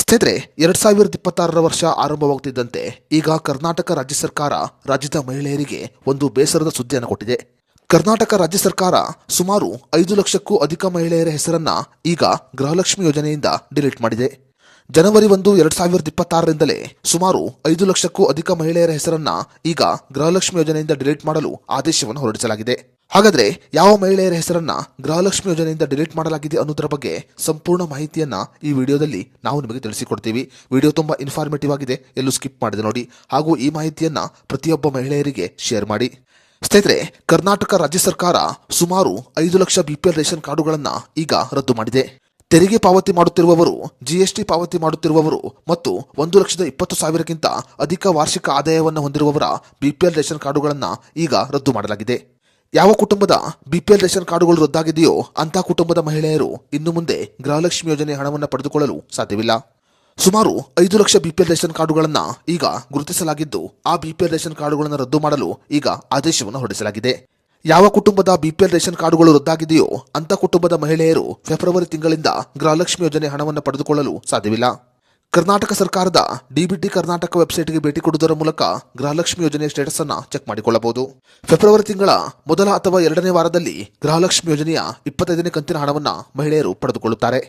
ಸ್ನೇಹಿತರೆ, 2026 ವರ್ಷ ಆರಂಭವಾಗುತ್ತಿದ್ದಂತೆ ಈಗ ಕರ್ನಾಟಕ ರಾಜ್ಯ ಸರ್ಕಾರ ರಾಜ್ಯದ ಮಹಿಳೆಯರಿಗೆ ಒಂದು ಬೇಸರದ ಸುದ್ದಿಯನ್ನು ಕೊಟ್ಟಿದೆ. ಕರ್ನಾಟಕ ರಾಜ್ಯ ಸರ್ಕಾರ ಸುಮಾರು 5 ಲಕ್ಷಕ್ಕೂ ಅಧಿಕ ಮಹಿಳೆಯರ ಹೆಸರನ್ನ ಈಗ ಗೃಹಲಕ್ಷ್ಮಿ ಯೋಜನೆಯಿಂದ ಡಿಲೀಟ್ ಮಾಡಿದೆ. ಜನವರಿ 1, 2026ರಿಂದಲೇ ಸುಮಾರು 5 ಲಕ್ಷಕ್ಕೂ ಅಧಿಕ ಮಹಿಳೆಯರ ಹೆಸರನ್ನ ಈಗ ಗೃಹಲಕ್ಷ್ಮಿ ಯೋಜನೆಯಿಂದ ಡಿಲೀಟ್ ಮಾಡಲು ಆದೇಶವನ್ನು ಹೊರಡಿಸಲಾಗಿದೆ. ಹಾಗಾದ್ರೆ ಯಾವ ಮಹಿಳೆಯರ ಹೆಸರನ್ನ ಗೃಹಲಕ್ಷ್ಮಿ ಯೋಜನೆಯಿಂದ ಡಿಲೀಟ್ ಮಾಡಲಾಗಿದೆ ಅನ್ನೋದರ ಬಗ್ಗೆ ಸಂಪೂರ್ಣ ಮಾಹಿತಿಯನ್ನ ಈ ವಿಡಿಯೋದಲ್ಲಿ ನಾವು ನಿಮಗೆ ತಿಳಿಸಿಕೊಡ್ತೀವಿ. ವಿಡಿಯೋ ತುಂಬಾ ಇನ್ಫಾರ್ಮೇಟಿವ್ ಆಗಿದೆ, ಎಲ್ಲೂ ಸ್ಕಿಪ್ ಮಾಡದೆ ನೋಡಿ. ಹಾಗೂ ಈ ಮಾಹಿತಿಯನ್ನ ಪ್ರತಿಯೊಬ್ಬ ಮಹಿಳೆಯರಿಗೆ ಶೇರ್ ಮಾಡಿ. ಸ್ನೇಹಿತರೆ, ಕರ್ನಾಟಕ ರಾಜ್ಯ ಸರ್ಕಾರ ಸುಮಾರು 5 ಲಕ್ಷ ಬಿಪಿಎಲ್ ರೇಷನ್ ಕಾರ್ಡುಗಳನ್ನ ಈಗ ರದ್ದು ಮಾಡಿದೆ. ತೆರಿಗೆ ಪಾವತಿ ಮಾಡುತ್ತಿರುವವರು, ಜಿಎಸ್ಟಿ ಪಾವತಿ ಮಾಡುತ್ತಿರುವವರು ಮತ್ತು 1,20,000ಕ್ಕಿಂತ ಅಧಿಕ ವಾರ್ಷಿಕ ಆದಾಯವನ್ನು ಹೊಂದಿರುವವರ ಬಿಪಿಎಲ್ ರೇಷನ್ ಕಾರ್ಡುಗಳನ್ನ ಈಗ ರದ್ದು ಮಾಡಲಾಗಿದೆ. ಯಾವ ಕುಟುಂಬದ ಬಿಪಿಎಲ್ ರೇಷನ್ ಕಾರ್ಡುಗಳು ರದ್ದಾಗಿದೆಯೋ ಅಂತಹ ಕುಟುಂಬದ ಮಹಿಳೆಯರು ಇನ್ನು ಮುಂದೆ ಗೃಹಲಕ್ಷ್ಮಿ ಯೋಜನೆ ಹಣವನ್ನು ಪಡೆದುಕೊಳ್ಳಲು ಸಾಧ್ಯವಿಲ್ಲ. ಸುಮಾರು 5 ಲಕ್ಷ ಬಿಪಿಎಲ್ ರೇಷನ್ ಕಾರ್ಡುಗಳನ್ನ ಈಗ ಗುರುತಿಸಲಾಗಿದ್ದು, ಆ ಬಿಪಿಎಲ್ ರೇಷನ್ ಕಾರ್ಡುಗಳನ್ನು ರದ್ದು ಮಾಡಲು ಈಗ ಆದೇಶವನ್ನು ಹೊರಡಿಸಲಾಗಿದೆ. ಯಾವ ಕುಟುಂಬದ ಬಿಪಿಎಲ್ ರೇಷನ್ ಕಾರ್ಡುಗಳು ರದ್ದಾಗಿದೆಯೋ ಅಂತ ಕುಟುಂಬದ ಮಹಿಳೆಯರು ಫೆಬ್ರವರಿ ತಿಂಗಳಿಂದ ಗೃಹಲಕ್ಷ್ಮಿ ಯೋಜನೆ ಹಣವನ್ನು ಪಡೆದುಕೊಳ್ಳಲು ಸಾಧ್ಯವಿಲ್ಲ. ಕರ್ನಾಟಕ ಸರ್ಕಾರದ ಡಿಬಿಟಿ ಕರ್ನಾಟಕ ವೆಬ್ಸೈಟ್ಗೆ ಭೇಟಿ ಕೊಡುವುದರ ಮೂಲಕ ಗೃಹಲಕ್ಷ್ಮಿ ಯೋಜನೆಯ ಸ್ಟೇಟಸ್ ಅನ್ನು ಚೆಕ್ ಮಾಡಿಕೊಳ್ಳಬಹುದು. ಫೆಬ್ರವರಿ ತಿಂಗಳ ಮೊದಲ ಅಥವಾ 2ನೇ ವಾರದಲ್ಲಿ ಗೃಹಲಕ್ಷ್ಮಿ ಯೋಜನೆಯ 25ನೇ ಕಂತಿನ ಹಣವನ್ನು ಮಹಿಳೆಯರು ಪಡೆದುಕೊಳ್ಳುತ್ತಾರೆ.